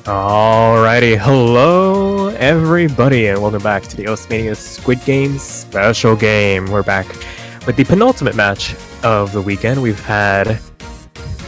Alrighty, hello everybody, and welcome back to the Mania Squid Game Special Game. We're back with the penultimate match of the weekend. We've had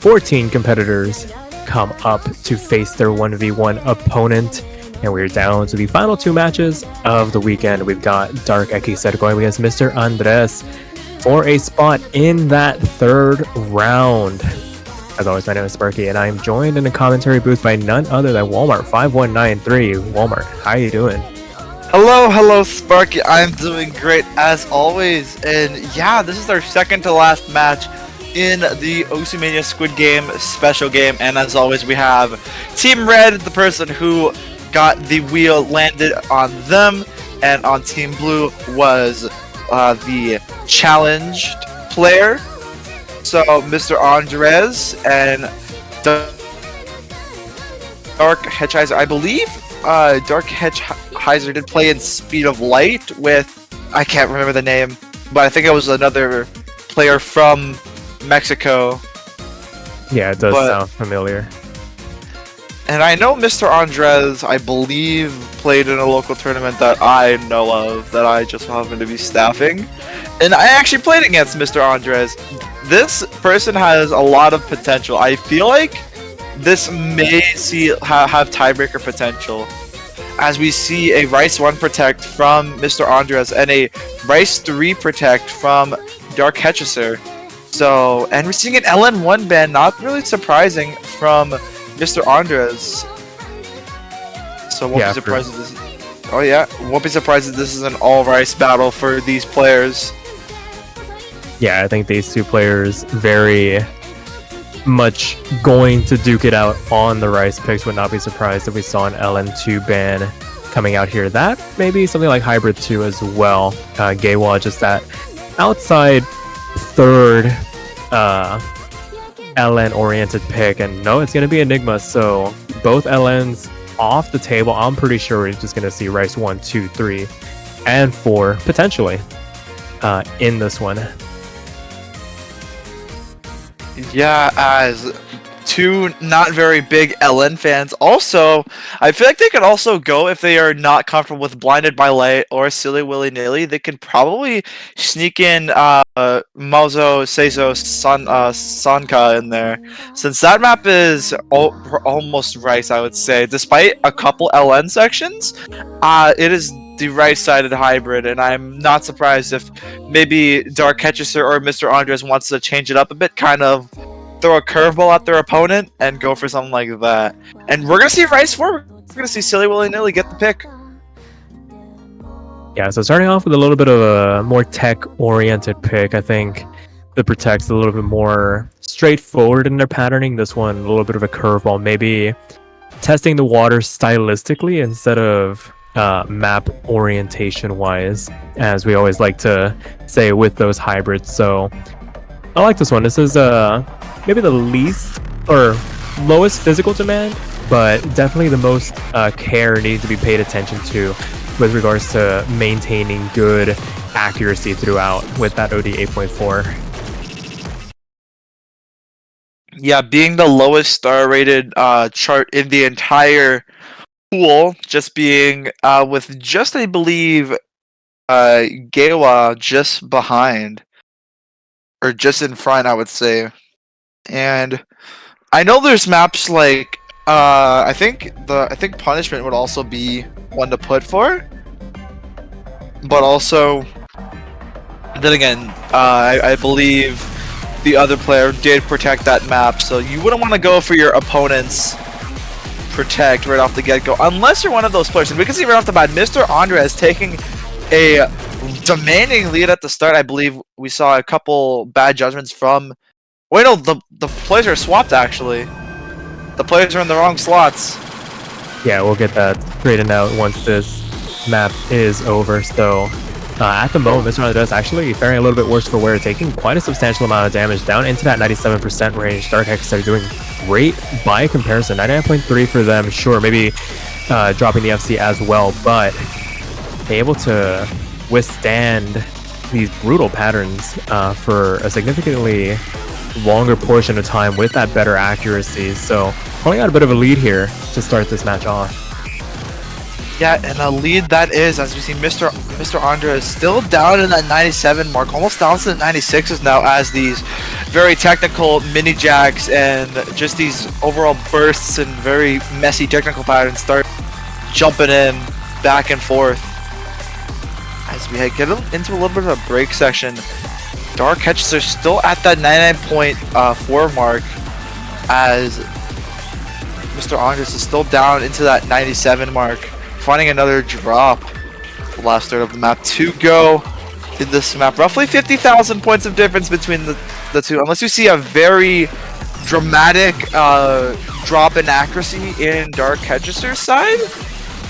14 competitors come up to face their 1v1 opponent, and we're down to the final two matches of the weekend. We've got Darkhechiser going against Mr. Andres for a spot in that third round. As always, my name is Sparky, and I am joined in the commentary booth by none other than Walmart5193. Walmart, how you doing? Hello, Sparky. I'm doing great as always, and yeah, this is our second to last match in the Mania Squid Game Special Game. And as always, we have Team Red, the person who got the wheel landed on them, and on Team Blue was the challenged player. So, Mr. Andres and Darkhechiser, I believe Darkhechiser did play in Speed of Light with, I can't remember the name, but I think it was another player from Mexico. Yeah, it does sound familiar. And I know Mr. Andres, I believe, played in a local tournament that I know of, that I just happen to be staffing. And I actually played against Mr. Andres. This person has a lot of potential. I feel like this may have tiebreaker potential, as we see a Rice 1 Protect from Mr. Andres and a Rice 3 Protect from Darkhechiser. So, and we're seeing an LN1 ban, not really surprising, from Mr. Andres. So won't be surprised if this. Oh yeah, won't be surprised if this is an all Rice battle for these players. Yeah, I think these two players very much going to duke it out on the Rice picks. Would not be surprised if we saw an LN2 ban coming out here. That maybe something like Hybrid 2 as well. Gaywa just that outside third LN oriented pick, and no, it's going to be Enigma. So both LNs off the table. I'm pretty sure we're just going to see Rice 1, 2, 3, and 4 potentially in this one. Yeah, as two not very big LN fans. Also, I feel like they could also go, if they are not comfortable with Blinded by Light or Silly Willy Nilly, they could probably sneak in Maozo Seizo Sanka in there, since that map is almost Rice, I would say. Despite a couple LN sections, it is the right-sided hybrid, and I'm not surprised if maybe Darkhechiser or Mr. Andres wants to change it up a bit, kind of throw a curveball at their opponent and go for something like that. And we're gonna see Rice 4. We're gonna see Silly Willy Nilly get the pick. Yeah, so starting off with a little bit of a more tech-oriented pick, I think the Protect's a little bit more straightforward in their patterning. This one, a little bit of a curveball, maybe testing the water stylistically instead of map orientation wise, as we always like to say with those hybrids. So I like this one. This is maybe the least or lowest physical demand, but definitely the most care needs to be paid attention to with regards to maintaining good accuracy throughout with that OD 8.4. Yeah, being the lowest star rated chart in the entire pool, just being with just, I believe, Gaywa just behind, or just in front, I would say. And I know there's maps like I think Punishment would also be one to put for, but also then again, I believe the other player did protect that map, so you wouldn't want to go for your opponent's Protect right off the get-go, unless you're one of those players. And we can see right off the bat, Mr. Andres taking a demanding lead at the start. I believe we saw a couple bad judgments from... Wait, no, the players are swapped, actually. The players are in the wrong slots. Yeah, we'll get that straightened out once this map is over. So at the moment, Mr. Andres actually faring a little bit worse for wear, taking quite a substantial amount of damage down into that 97% range. Darkhechiser doing great by comparison, 99.3 for them. Sure, maybe dropping the FC as well, but able to withstand these brutal patterns for a significantly longer portion of time with that better accuracy. So pulling out a bit of a lead here to start this match off. Yeah, and a lead that is, as we see, Mr. Andres still down in that 97 mark, almost down to the 96s now, as these very technical mini jacks and just these overall bursts and very messy technical patterns start jumping in back and forth. As we get into a little bit of a break section, Darkhechiser still at that 99.4 mark, as Mr. Andres is still down into that 97 mark. Finding another drop. The last third of the map to go in this map. Roughly 50,000 points of difference between the two. Unless you see a very dramatic drop in accuracy in Darkhechiser's side,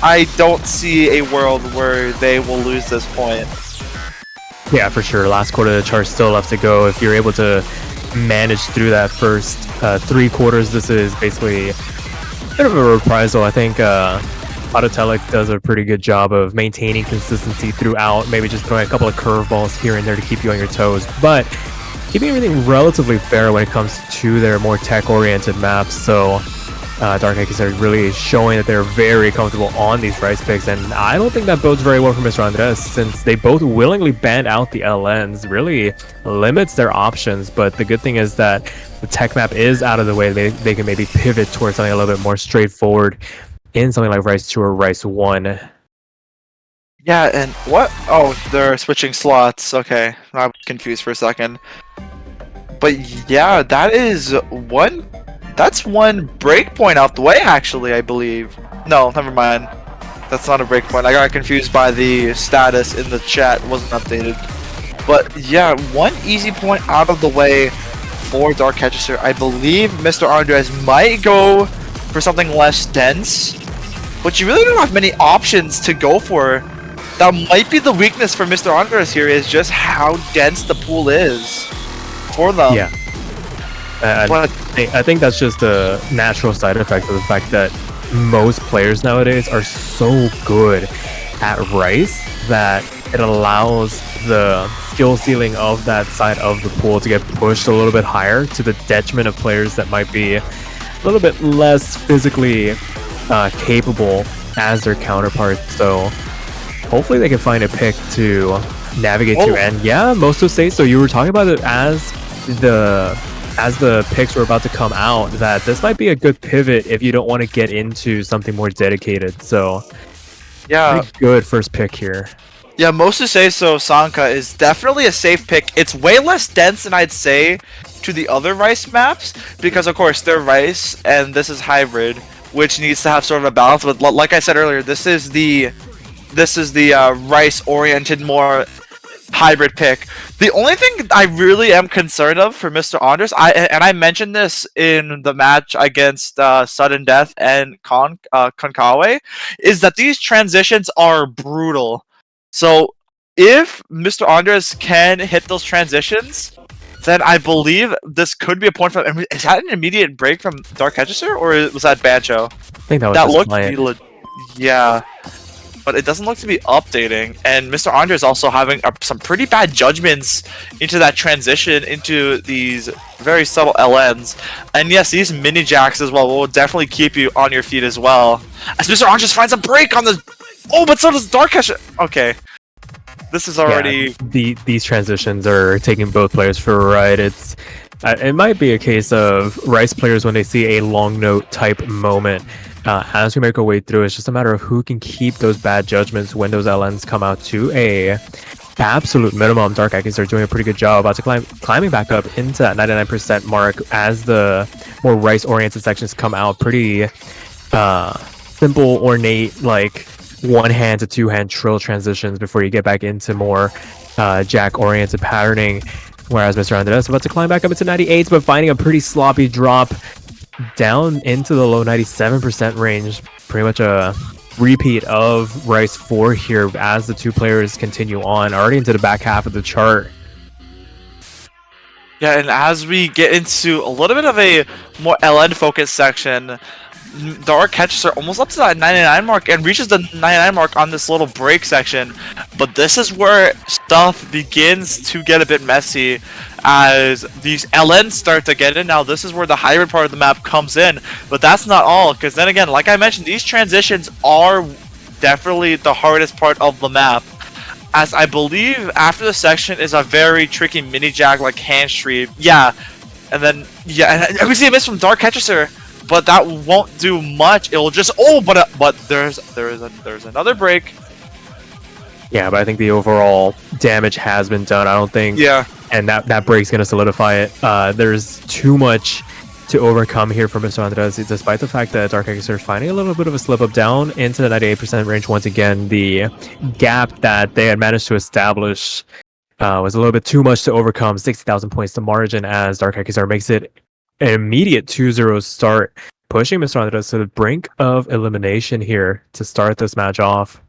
I don't see a world where they will lose this point. Yeah, for sure. Last quarter of the chart still left to go. If you're able to manage through that first 3 quarters, this is basically a bit of a reprisal. I think Autotelic does a pretty good job of maintaining consistency throughout, maybe just throwing a couple of curveballs here and there to keep you on your toes, but keeping everything relatively fair when it comes to their more tech-oriented maps. So Darkhechiser is really showing that they're very comfortable on these rice picks, and I don't think that bodes very well for Mr. Andres, since they both willingly banned out the LNs. Really limits their options, but the good thing is that the tech map is out of the way. They can maybe pivot towards something a little bit more straightforward in something like Rice 2 or Rice 1. Yeah, and what? Oh, they're switching slots. Okay, I'm confused for a second. But yeah, that is one. That's one breakpoint out the way, actually, I believe. No, never mind. That's not a breakpoint. I got confused by the status in the chat. It wasn't updated. But yeah, one easy point out of the way for Darkhechiser. I believe Mr. Andres might go for something less dense, but you really don't have many options to go for. That might be the weakness for Mr. Andres here, is just how dense the pool is for them. Yeah. I think that's just a natural side effect of the fact that most players nowadays are so good at Rice that it allows the skill ceiling of that side of the pool to get pushed a little bit higher, to the detriment of players that might be a little bit less physically capable as their counterparts. So hopefully they can find a pick to navigate to. And yeah, Mosto say so. You were talking about it as the picks were about to come out, that this might be a good pivot if you don't want to get into something more dedicated. So yeah, pretty good first pick here. Yeah, most to say so. Sanka is definitely a safe pick. It's way less dense than I'd say to the other Rice maps, because of course they're Rice and this is hybrid, which needs to have sort of a balance. But like I said earlier, this is the Rice oriented, more hybrid pick. The only thing I really am concerned of for Mr. Andres, I mentioned this in the match against Sudden Death and Konkawa, is that these transitions are brutal. So if Mr. Andres can hit those transitions, then I believe this could be a point for him. Is that an immediate break from Darkhechiser, or was that Bancho? I think that was yeah. But it doesn't look to be updating, and Mr. Andres also having some pretty bad judgments into that transition into these very subtle LNs. And yes, these mini jacks as well will definitely keep you on your feet as well. As Mr. Andres finds a break on the... Oh, but so does Darkhechiser. Okay. This is already... Yeah, these transitions are taking both players for a ride. It might be a case of Rice players, when they see a long note type moment, as we make our way through, it's just a matter of who can keep those bad judgments when those LNs come out to a absolute minimum. Darkhechiser are doing a pretty good job about to climbing back up into that 99% mark as the more Rice-oriented sections come out. Pretty simple, ornate, like one-hand to two-hand trill transitions before you get back into more Jack-oriented patterning. Whereas Mr. Andres is about to climb back up into 98s, but finding a pretty sloppy drop down into the low 97% range. Pretty much a repeat of Rice 4 here as the two players continue on, already into the back half of the chart. Yeah, and as we get into a little bit of a more LN focused section, Darkhechiser almost up to that 99 mark and reaches the 99 mark on this little break section. But this is where stuff begins to get a bit messy as these LNs start to get in. Now this is where the hybrid part of the map comes in, but that's not all, because then again, like I mentioned, these transitions are definitely the hardest part of the map, as I believe after the section is a very tricky mini jag like hand stream. Yeah, and then and we see a miss from Darkhechiser, but that won't do much. It will just but there's another break. Yeah, but I think the overall damage has been done. I don't think. Yeah. And that break's gonna solidify it. There's too much to overcome here for Mr. Andres, despite the fact that Darkhechiser is finding a little bit of a slip up down into the 98% range once again. The gap that they had managed to establish was a little bit too much to overcome. 60,000 points to margin as Darkhechiser makes it an immediate 2-0 start, pushing Mr. Andres to the brink of elimination here to start this match off.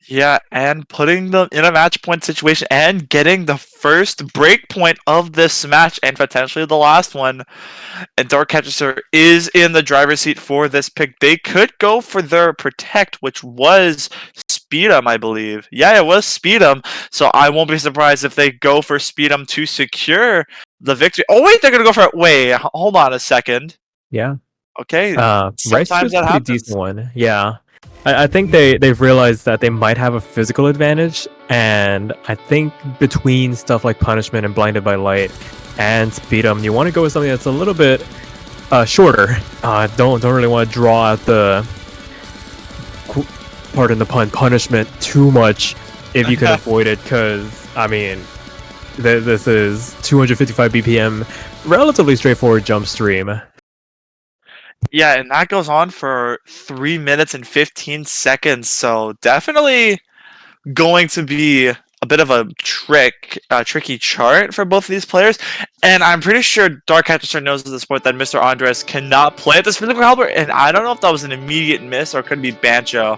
Yeah, and putting them in a match point situation and getting the first break point of this match and potentially the last one. And Darkhechiser is in the driver's seat for this pick. They could go for their protect, which was Speed'em, I believe. Yeah, it was Speed'em. So I won't be surprised if they go for Speed'em to secure the victory. Oh wait, they're gonna go for it. Wait, hold on a second. Yeah. Okay. Sometimes that happens. Decent one. Yeah. I think they've realized that they might have a physical advantage, and I think between stuff like Punishment and Blinded by Light and Speed'em, you want to go with something that's a little bit shorter. Don't really want to draw out the, pardon the pun, punishment too much if you can avoid it, because I mean this is 255 BPM, relatively straightforward jump stream. Yeah, and that goes on for 3 minutes and 15 seconds, so definitely going to be a bit of a tricky chart for both of these players. And I'm pretty sure Darkhechiser knows at this point that Mr. Andres cannot play at this physical caliber, and I don't know if that was an immediate miss or could be Bancho.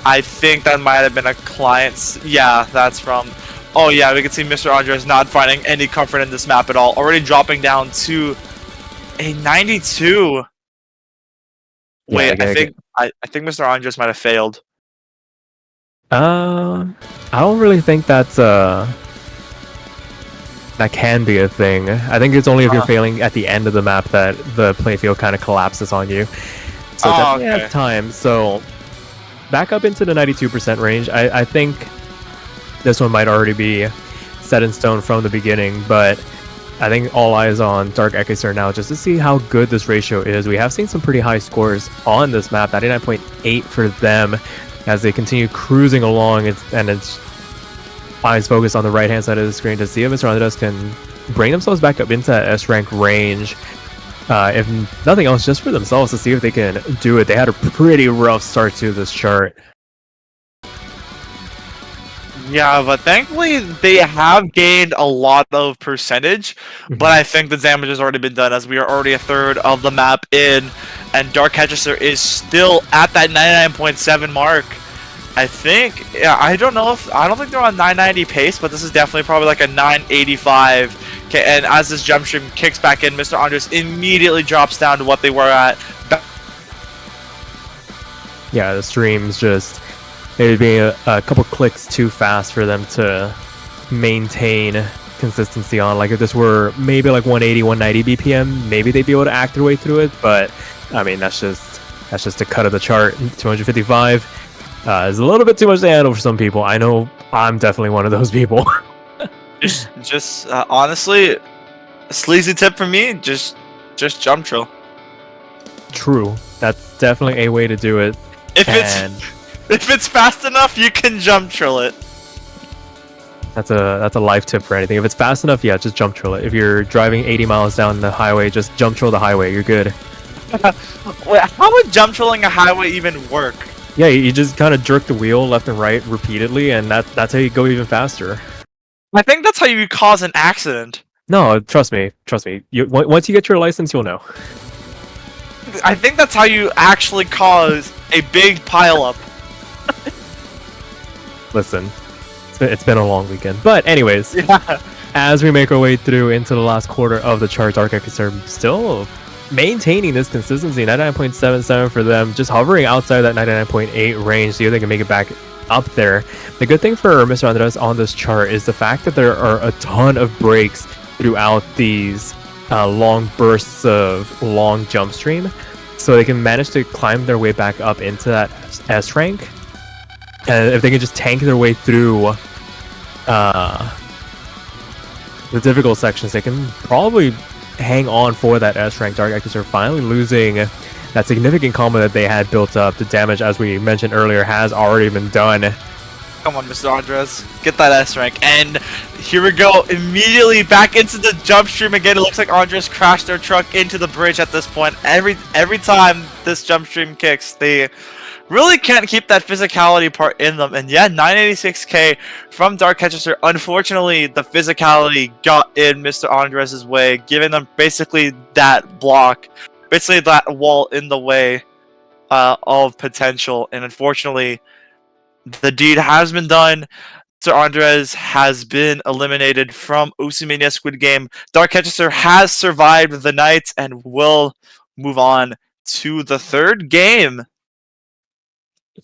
I think that might have been a client's. Yeah, that's from. Oh yeah, we can see Mr. Andres not finding any comfort in this map at all, already dropping down to a 92. Wait, Yeah, I think Mr. Andres might have failed. I don't really think that's that can be a thing. I think it's only if you're failing at the end of the map that the playfield kind of collapses on you. So definitely have time. So back up into the 92% range. I think this one might already be set in stone from the beginning, but I think all eyes on Darkhechiser now just to see how good this ratio is. We have seen some pretty high scores on this map, 99.8 for them as they continue cruising along, and it's eyes focused on the right hand side of the screen to see if Mr. Andres can bring themselves back up into that S-rank range. If nothing else, just for themselves to see if they can do it. They had a pretty rough start to this chart. Yeah, but thankfully they have gained a lot of percentage, but I think the damage has already been done as we are already a third of the map in, and Darkhechiser is still at that 99.7 mark. I think, yeah, I don't think they're on 990 pace, but this is definitely probably like a 985. Okay, and as this jump stream kicks back in, Mr. Andres immediately drops down to what they were at. Yeah, the stream's just maybe being a couple clicks too fast for them to maintain consistency on. Like if this were maybe like 180, 190 BPM, maybe they'd be able to act their way through it. But I mean, that's just a cut of the chart. 255 is a little bit too much to handle for some people. I know I'm definitely one of those people. just honestly, a sleazy tip from me: just jump trill. True, that's definitely a way to do it. If it's fast enough, you can jump trill it. That's a life tip for anything. If it's fast enough, yeah, just jump trill it. If you're driving 80 miles down the highway, just jump trill the highway. You're good. Wait, how would jump trilling a highway even work? Yeah, you just kind of jerk the wheel left and right repeatedly, and that's how you go even faster. I think that's how you cause an accident. No, trust me. Once you get your license, you'll know. I think that's how you actually cause a big pileup. Listen, it's been a long weekend. But anyways, yeah. As we make our way through into the last quarter of the chart, Darkhechiser still maintaining this consistency. 99.77 for them, just hovering outside that 99.8 range. See if they can make it back up there. The good thing for Mr. Andres on this chart is the fact that there are a ton of breaks throughout these long bursts of long jump stream, so they can manage to climb their way back up into that S rank. And if they can just tank their way through the difficult sections, they can probably hang on for that S rank. Darkhechiser finally losing that significant combo that they had built up. The damage, as we mentioned earlier, has already been done. Come on, Mr. Andres, get that S rank. And here we go, immediately back into the jump stream again. It looks like Andres crashed their truck into the bridge at this point. Every time this jump stream kicks, they really can't keep that physicality part in them. And yeah, 986k from Darkhechiser. Unfortunately, the physicality got in Mr. Andres' way, giving them basically that block, basically that wall in the way of potential. And unfortunately, the deed has been done. Mr. Andres has been eliminated from Mania Squid Game. Darkhechiser has survived the night and will move on to the third game.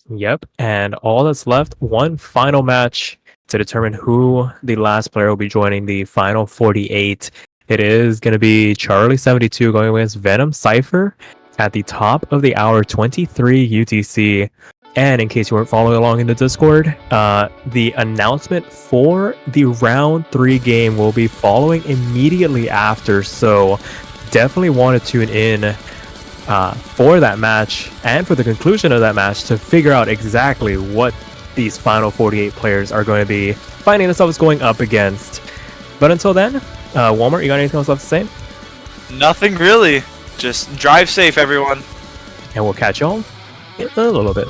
Yep, and all that's left, one final match to determine who the last player will be joining the final 48. It is going to be Charlie72 going against Venom Cypher at the top of the hour, 23 UTC. And in case you weren't following along in the Discord, the announcement for the round 3 game will be following immediately after, so definitely want to tune in for that match and for the conclusion of that match to figure out exactly what these final 48 players are going to be finding themselves going up against. But until then, Walmart, you got anything else left to say? Nothing really. Just drive safe, everyone. And we'll catch y'all in a little bit.